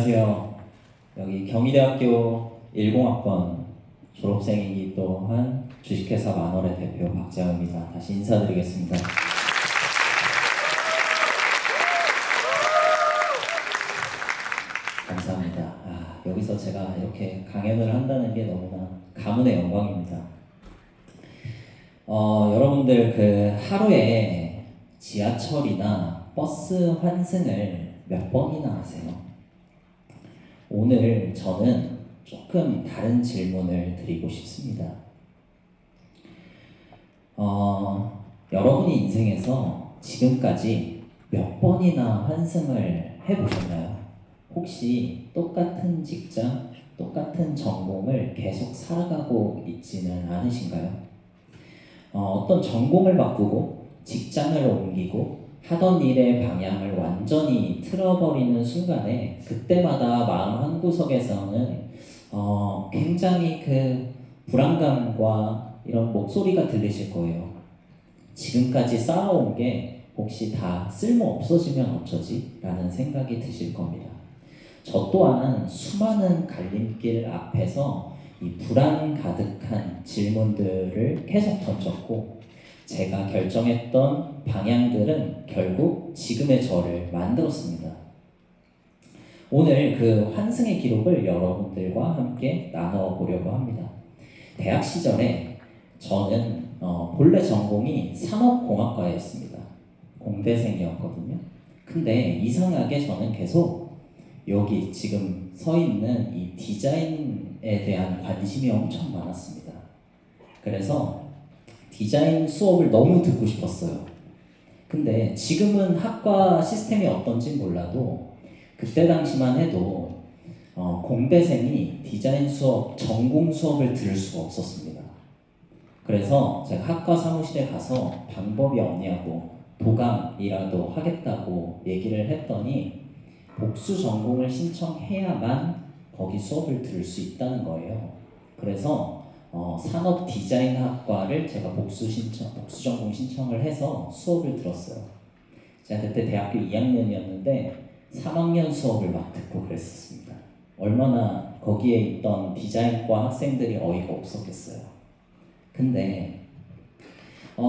안녕하세요. 여기 경희대학교 10학번 졸업생이기 또한 주식회사 만월의 대표 박재영입니다. 다시 인사드리겠습니다. 감사합니다. 여기서 제가 이렇게 강연을 한다는 게 너무나 가문의 영광입니다. 여러분들 하루에 지하철이나 버스 환승을 몇 번이나 하세요? 오늘 저는 조금 다른 질문을 드리고 싶습니다. 여러분이 인생에서 지금까지 몇 번이나 환승을 해보셨나요? 혹시 똑같은 직장, 똑같은 전공을 계속 살아가고 있지는 않으신가요? 어떤 전공을 바꾸고 직장을 옮기고 하던 일의 방향을 완전히 틀어버리는 순간에 그때마다 마음 한구석에서는 굉장히 불안감과 이런 목소리가 들리실 거예요. 지금까지 쌓아온 게 혹시 다 쓸모 없어지면 어쩌지? 라는 생각이 드실 겁니다. 저 또한 수많은 갈림길 앞에서 이 불안 가득한 질문들을 계속 던졌고 제가 결정했던 방향들은 결국 지금의 저를 만들었습니다. 오늘 환승의 기록을 여러분들과 함께 나눠보려고 합니다. 대학 시절에 저는 본래 전공이 산업공학과였습니다. 공대생이었거든요. 근데 이상하게 저는 계속 여기 지금 서 있는 이 디자인에 대한 관심이 엄청 많았습니다. 그래서 디자인 수업을 너무 듣고 싶었어요. 근데 지금은 학과 시스템이 어떤지 몰라도 그때 당시만 해도 공대생이 디자인 수업, 전공 수업을 들을 수가 없었습니다. 그래서 제가 학과 사무실에 가서 방법이 없냐고 도강이라도 하겠다고 얘기를 했더니 복수 전공을 신청해야만 거기 수업을 들을 수 있다는 거예요. 그래서 산업 디자인학과를 제가 복수 전공 신청을 해서 수업을 들었어요. 제가 그때 대학교 2학년이었는데 3학년 수업을 막 듣고 그랬었습니다. 얼마나 거기에 있던 디자인과 학생들이 어이가 없었겠어요. 근데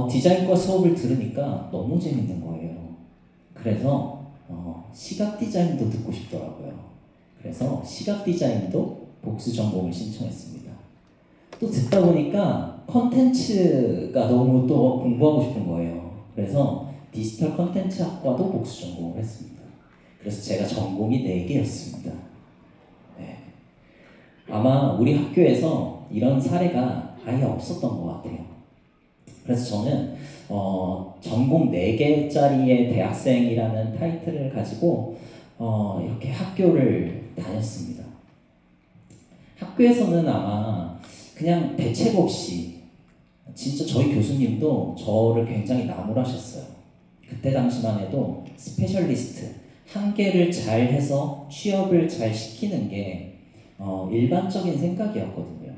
디자인과 수업을 들으니까 너무 재밌는 거예요. 그래서 시각 디자인도 듣고 싶더라고요. 그래서 시각 디자인도 복수 전공을 신청했습니다. 또 듣다 보니까 컨텐츠가 너무 또 공부하고 싶은 거예요. 그래서 디지털 컨텐츠 학과도 복수 전공을 했습니다. 그래서 제가 전공이 4개였습니다. 네. 아마 우리 학교에서 이런 사례가 아예 없었던 것 같아요. 그래서 저는 전공 4개짜리의 대학생이라는 타이틀을 가지고 이렇게 학교를 다녔습니다. 학교에서는 아마 그냥 대책 없이 진짜 저희 교수님도 저를 굉장히 나무라셨어요. 그때 당시만 해도 스페셜리스트 한 개를 잘 해서 취업을 잘 시키는 게 일반적인 생각이었거든요.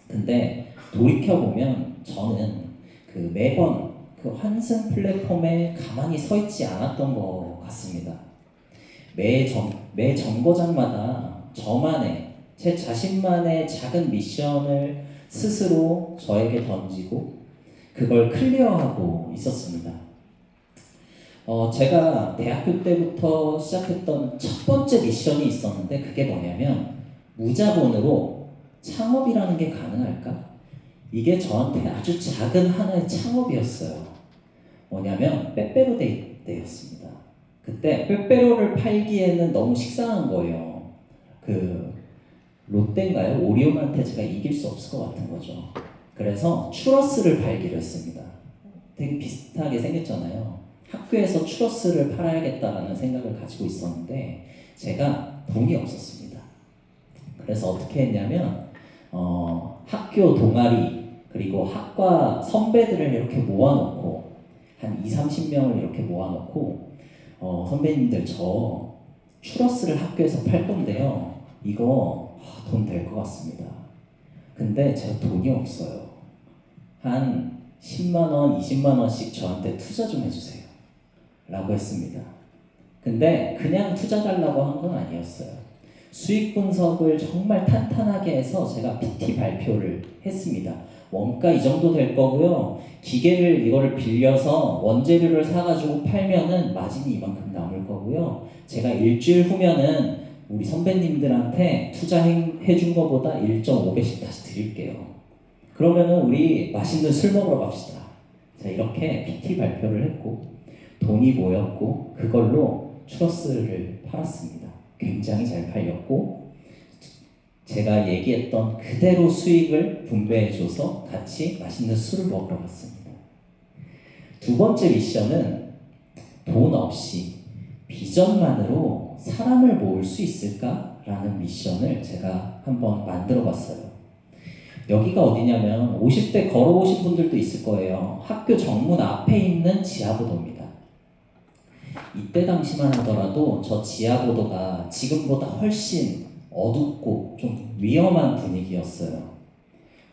근데 돌이켜보면 저는 매번 환승 플랫폼에 가만히 서 있지 않았던 것 같습니다. 매 정거장마다 제 자신만의 작은 미션을 스스로 저에게 던지고 그걸 클리어하고 있었습니다. 제가 대학교 때부터 시작했던 첫 번째 미션이 있었는데 그게 뭐냐면 무자본으로 창업이라는 게 가능할까? 이게 저한테 아주 작은 하나의 창업이었어요. 뭐냐면 빼빼로데이였습니다. 그때 빼빼로를 팔기에는 너무 식상한 거예요. 롯데인가요? 오리온한테 제가 이길 수 없을 것 같은 거죠. 그래서 추러스를 팔기로 했습니다. 되게 비슷하게 생겼잖아요. 학교에서 추러스를 팔아야겠다라는 생각을 가지고 있었는데 제가 돈이 없었습니다. 그래서 어떻게 했냐면 학교 동아리 그리고 학과 선배들을 이렇게 모아놓고 한 20-30명을 이렇게 모아놓고 선배님들 저 추러스를 학교에서 팔 건데요. 이거 돈 될 것 같습니다. 근데 제가 돈이 없어요. 한 10만 원, 20만 원씩 저한테 투자 좀 해주세요. 라고 했습니다. 근데 그냥 투자 달라고 한 건 아니었어요. 수익 분석을 정말 탄탄하게 해서 제가 PT 발표를 했습니다. 원가 이 정도 될 거고요. 기계를 이거를 빌려서 원재료를 사가지고 팔면은 마진이 이만큼 남을 거고요. 제가 일주일 후면은 우리 선배님들한테 투자해준 거보다 1.5배씩 다시 드릴게요. 그러면은 우리 맛있는 술 먹으러 갑시다. 자, 이렇게 PT 발표를 했고 돈이 모였고 그걸로 추러스를 팔았습니다. 굉장히 잘 팔렸고 제가 얘기했던 그대로 수익을 분배해줘서 같이 맛있는 술을 먹으러 갔습니다. 두 번째 미션은 돈 없이 비전만으로 사람을 모을 수 있을까라는 미션을 제가 한번 만들어 봤어요. 여기가 어디냐면 50대 걸어오신 분들도 있을 거예요. 학교 정문 앞에 있는 지하보도입니다. 이때 당시만 하더라도 저 지하보도가 지금보다 훨씬 어둡고 좀 위험한 분위기였어요.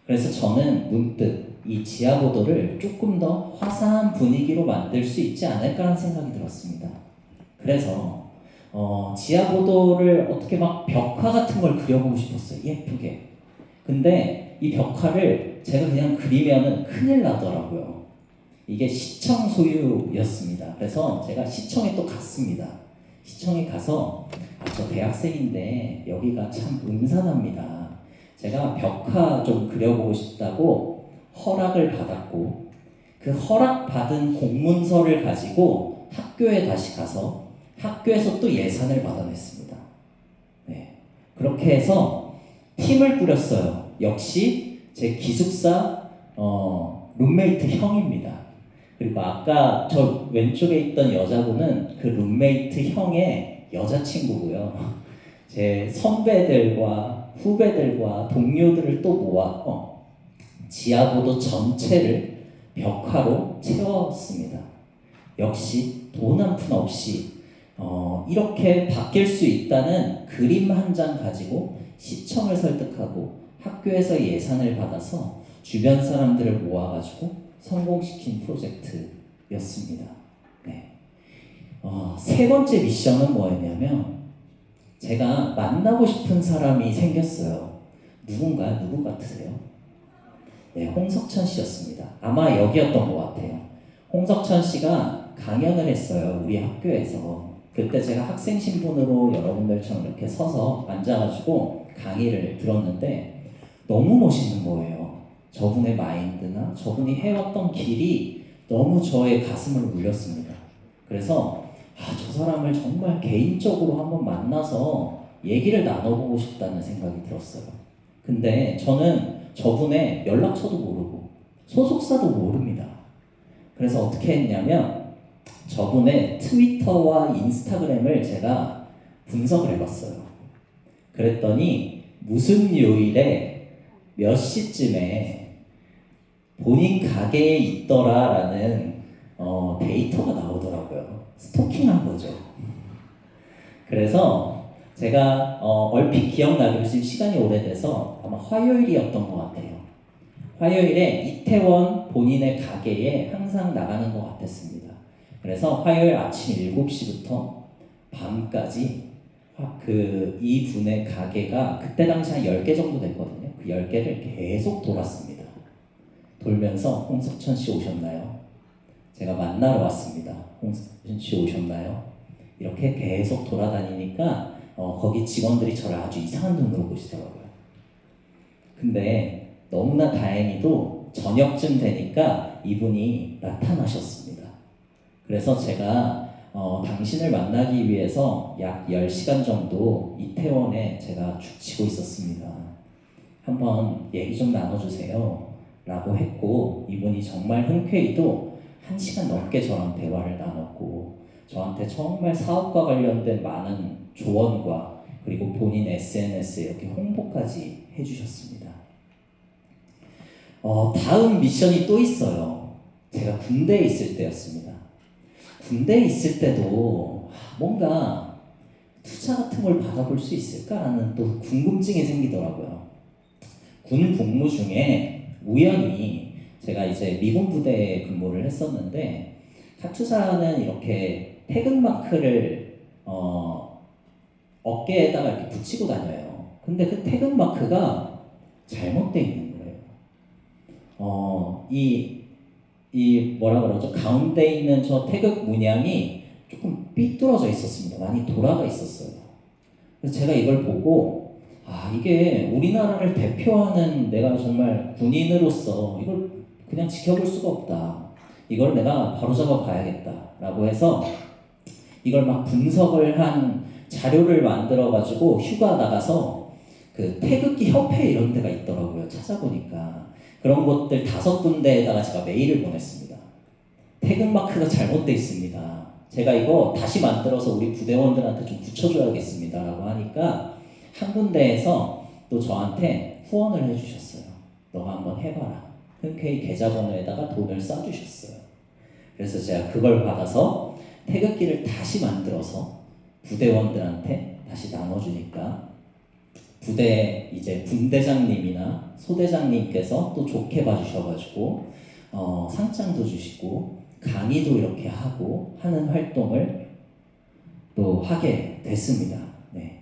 그래서 저는 문득 이 지하보도를 조금 더 화사한 분위기로 만들 수 있지 않을까라는 생각이 들었습니다. 그래서 지하보도를 어떻게 막 벽화 같은 걸 그려보고 싶었어요. 예쁘게. 근데 이 벽화를 제가 그냥 그리면은 큰일 나더라고요. 이게 시청 소유였습니다. 그래서 제가 시청에 또 갔습니다. 시청에 가서 저 대학생인데 여기가 참 음산합니다. 제가 벽화 좀 그려보고 싶다고 허락을 받았고 그 허락받은 공문서를 가지고 학교에 다시 가서 학교에서 또 예산을 받아냈습니다. 네. 그렇게 해서 팀을 꾸렸어요. 역시 제 기숙사 룸메이트 형입니다. 그리고 아까 저 왼쪽에 있던 여자분은 그 룸메이트 형의 여자친구고요. 제 선배들과 후배들과 동료들을 또 모아 지하보도 전체를 벽화로 채웠습니다. 역시 돈 한 푼 없이 이렇게 바뀔 수 있다는 그림 한 장 가지고 시청을 설득하고 학교에서 예산을 받아서 주변 사람들을 모아가지고 성공시킨 프로젝트였습니다. 네. 세 번째 미션은 뭐였냐면 제가 만나고 싶은 사람이 생겼어요. 누구 같으세요? 네, 홍석천 씨였습니다. 아마 여기였던 것 같아요. 홍석천 씨가 강연을 했어요. 우리 학교에서. 그때 제가 학생 신분으로 여러분들처럼 이렇게 서서 앉아가지고 강의를 들었는데 너무 멋있는 거예요. 저분의 마인드나 저분이 해왔던 길이 너무 저의 가슴을 울렸습니다. 그래서 저 사람을 정말 개인적으로 한번 만나서 얘기를 나눠보고 싶다는 생각이 들었어요. 근데 저는 저분의 연락처도 모르고 소속사도 모릅니다. 그래서 어떻게 했냐면 저분의 트위터와 인스타그램을 제가 분석을 해봤어요. 그랬더니 무슨 요일에 몇 시쯤에 본인 가게에 있더라라는 데이터가 나오더라고요. 스토킹한 거죠. 그래서 제가 얼핏 기억나기로 지금 시간이 오래돼서 아마 화요일이었던 것 같아요. 화요일에 이태원 본인의 가게에 항상 나가는 것 같았습니다. 그래서 화요일 아침 7시부터 밤까지 이 분의 가게가 그때 당시 한 10개 정도 됐거든요. 그 10개를 계속 돌았습니다. 돌면서 홍석천 씨 오셨나요? 제가 만나러 왔습니다. 홍석천 씨 오셨나요? 이렇게 계속 돌아다니니까 거기 직원들이 저를 아주 이상한 눈으로 보시더라고요. 근데 너무나 다행히도 저녁쯤 되니까 이분이 나타나셨습니다. 그래서 제가 당신을 만나기 위해서 약 10시간 정도 이태원에 제가 죽치고 있었습니다. 한번 얘기 좀 나눠주세요 라고 했고 이분이 정말 흔쾌히도 1시간 넘게 저랑 대화를 나눴고 저한테 정말 사업과 관련된 많은 조언과 그리고 본인 SNS에 이렇게 홍보까지 해주셨습니다. 다음 미션이 또 있어요. 제가 군대에 있을 때였습니다. 군대에 있을 때도 뭔가 투자 같은 걸 받아볼 수 있을까라는 또 궁금증이 생기더라고요. 군 복무 중에 우연히 제가 이제 미군 부대에 근무를 했었는데 카투사는 이렇게 태극마크를 어깨에다가 이렇게 붙이고 다녀요. 근데 그 태극 마크가 잘못되어 있는 거예요. 이 뭐라 그러죠? 가운데 있는 저 태극 문양이 조금 삐뚤어져 있었습니다. 많이 돌아가 있었어요. 그래서 제가 이걸 보고 이게 우리나라를 대표하는 내가 정말 군인으로서 이걸 그냥 지켜볼 수가 없다. 이걸 내가 바로잡아 봐야겠다라고 해서 이걸 막 분석을 한 자료를 만들어 가지고 휴가 나가서 그 태극기 협회 이런 데가 있더라고요. 찾아보니까 그런 것들 5군데에다가 제가 메일을 보냈습니다. 태극 마크가 잘못돼 있습니다. 제가 이거 다시 만들어서 우리 부대원들한테 좀 붙여줘야겠습니다 라고 하니까 한 군데에서 또 저한테 후원을 해주셨어요. 너가 한번 해봐라. 흔쾌히 계좌번호에다가 돈을 쏴주셨어요. 그래서 제가 그걸 받아서 태극기를 다시 만들어서 부대원들한테 다시 나눠주니까 부대 이제 분대장님이나 소대장님께서 또 좋게 봐주셔가지고 상장도 주시고 강의도 이렇게 하고 하는 활동을 또 하게 됐습니다. 네.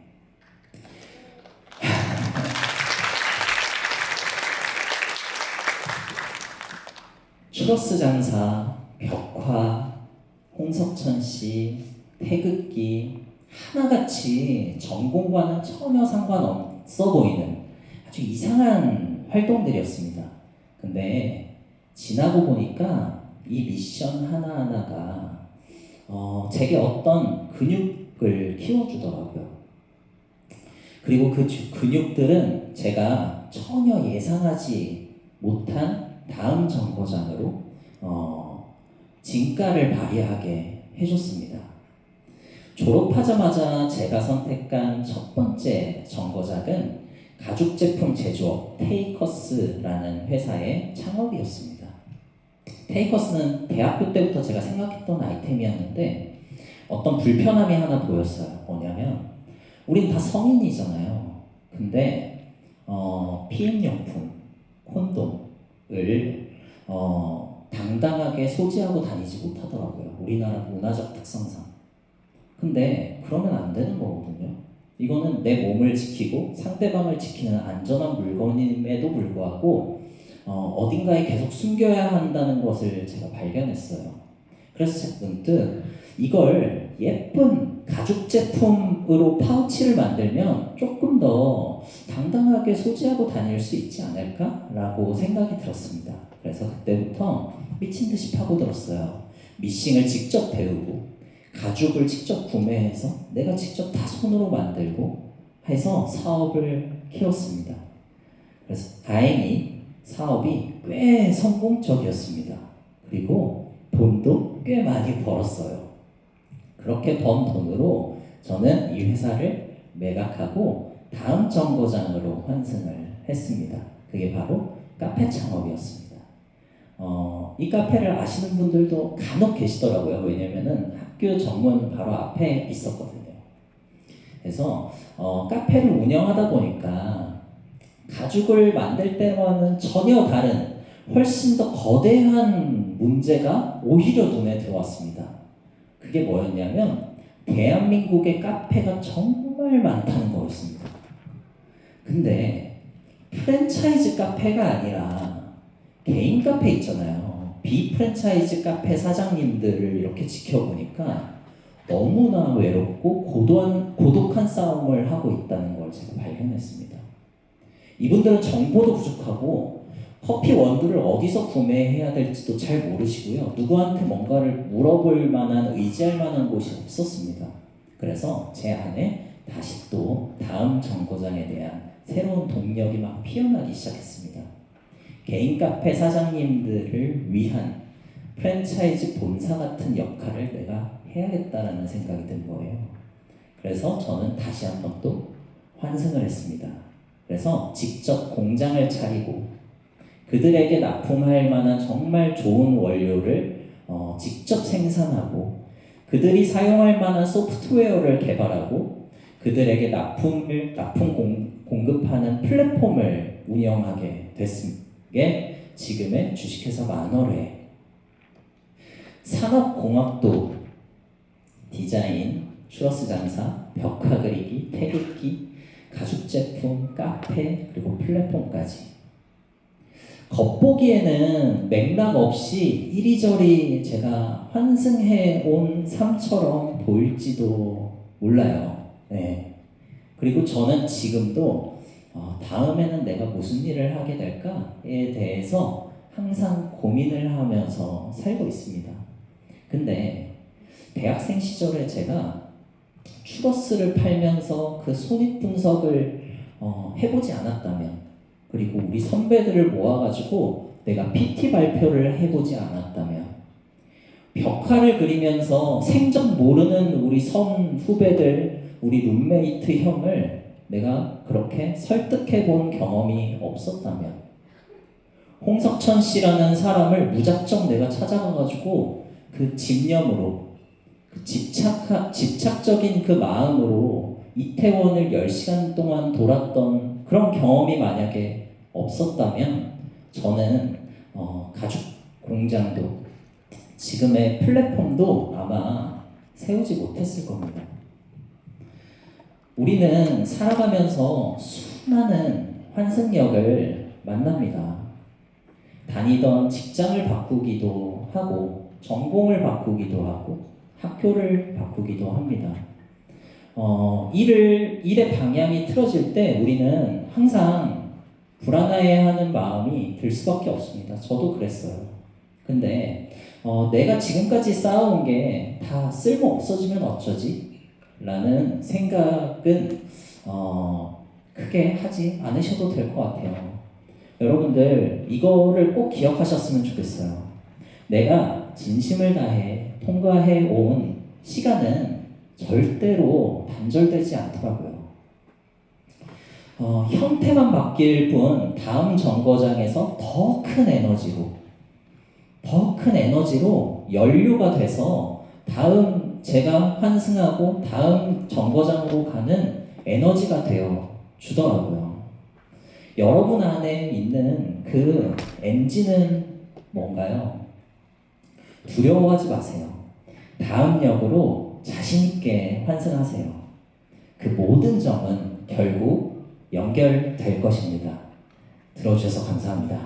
추러스 장사, 벽화, 홍석천 씨, 태극기 하나같이 전공과는 전혀 상관없어 보이는 아주 이상한 활동들이었습니다. 근데 지나고 보니까 이 미션 하나하나가 제게 어떤 근육을 키워주더라고요. 그리고 그 근육들은 제가 전혀 예상하지 못한 다음 정거장으로 진가를 발휘하게 해줬습니다. 졸업하자마자 제가 선택한 첫 번째 정거장은 가죽 제품 제조업 테이커스라는 회사의 창업이었습니다. 테이커스는 대학교 때부터 제가 생각했던 아이템이었는데 어떤 불편함이 하나 보였어요. 뭐냐면 우린 다 성인이잖아요. 근데 피임용품, 콘돔을 당당하게 소지하고 다니지 못하더라고요. 우리나라 문화적 특성상. 근데 그러면 안 되는 거거든요. 이거는 내 몸을 지키고 상대방을 지키는 안전한 물건임에도 불구하고 어딘가에 계속 숨겨야 한다는 것을 제가 발견했어요. 그래서 제가 문득 이걸 예쁜 가죽 제품으로 파우치를 만들면 조금 더 당당하게 소지하고 다닐 수 있지 않을까라고 생각이 들었습니다. 그래서 그때부터 미친 듯이 파고들었어요. 미싱을 직접 배우고 가죽을 직접 구매해서 내가 직접 다 손으로 만들고 해서 사업을 키웠습니다. 그래서 다행히 사업이 꽤 성공적이었습니다. 그리고 돈도 꽤 많이 벌었어요. 그렇게 번 돈으로 저는 이 회사를 매각하고 다음 정거장으로 환승을 했습니다. 그게 바로 카페 창업이었습니다. 이 카페를 아시는 분들도 간혹 계시더라고요. 왜냐면은 학교 정문 바로 앞에 있었거든요. 그래서 카페를 운영하다 보니까 가죽을 만들 때와는 전혀 다른 훨씬 더 거대한 문제가 오히려 눈에 들어왔습니다. 그게 뭐였냐면 대한민국의 카페가 정말 많다는 거였습니다. 근데 프랜차이즈 카페가 아니라 개인 카페 있잖아요. 비프랜차이즈 카페 사장님들을 이렇게 지켜보니까 너무나 외롭고 고독한 싸움을 하고 있다는 걸 제가 발견했습니다. 이분들은 정보도 부족하고 커피 원두를 어디서 구매해야 될지도 잘 모르시고요. 누구한테 뭔가를 물어볼 만한, 의지할 만한 곳이 없었습니다. 그래서 제 안에 다시 또 다음 정거장에 대한 새로운 동력이 막 피어나기 시작했습니다. 개인 카페 사장님들을 위한 프랜차이즈 본사 같은 역할을 내가 해야겠다라는 생각이 든 거예요. 그래서 저는 다시 한번 또 환승을 했습니다. 그래서 직접 공장을 차리고 그들에게 납품할 만한 정말 좋은 원료를 직접 생산하고 그들이 사용할 만한 소프트웨어를 개발하고 그들에게 공급하는 플랫폼을 운영하게 됐습니다. 이게 지금의 주식회사 만월의 산업공학도 디자인 추러스 장사, 벽화 그리기, 태극기, 가죽 제품, 카페, 그리고 플랫폼까지. 겉보기에는 맥락 없이 이리저리 제가 환승해 온 삶처럼 보일지도 몰라요. 네. 그리고 저는 지금도 다음에는 내가 무슨 일을 하게 될까에 대해서 항상 고민을 하면서 살고 있습니다. 근데 대학생 시절에 제가 추러스를 팔면서 그 손익 분석을 해보지 않았다면, 그리고 우리 선배들을 모아가지고 내가 PT 발표를 해보지 않았다면, 벽화를 그리면서 생전 모르는 우리 선 후배들, 우리 룸메이트 형을 내가 그렇게 설득해 본 경험이 없었다면, 홍석천 씨라는 사람을 무작정 내가 찾아가가지고 그 집념으로, 그 집착적인 그 마음으로 이태원을 10시간 동안 돌았던 그런 경험이 만약에 없었다면 저는 가죽 공장도 지금의 플랫폼도 아마 세우지 못했을 겁니다. 우리는 살아가면서 수많은 환승역을 만납니다. 다니던 직장을 바꾸기도 하고 전공을 바꾸기도 하고 학교를 바꾸기도 합니다. 일의 방향이 틀어질 때 우리는 항상 불안해하는 마음이 들 수밖에 없습니다. 저도 그랬어요. 근데 내가 지금까지 쌓아온 게 다 쓸모 없어지면 어쩌지? 라는 생각은 크게 하지 않으셔도 될 것 같아요. 여러분들 이거를 꼭 기억하셨으면 좋겠어요. 내가 진심을 다해 통과해 온 시간은 절대로 단절되지 않더라고요. 형태만 바뀔 뿐 다음 정거장에서 더 큰 에너지로 연료가 돼서 다음 제가 환승하고 다음 정거장으로 가는 에너지가 되어 주더라고요. 여러분 안에 있는 그 엔진은 뭔가요? 두려워하지 마세요. 다음 역으로 자신있게 환승하세요. 그 모든 점은 결국 연결될 것입니다. 들어주셔서 감사합니다.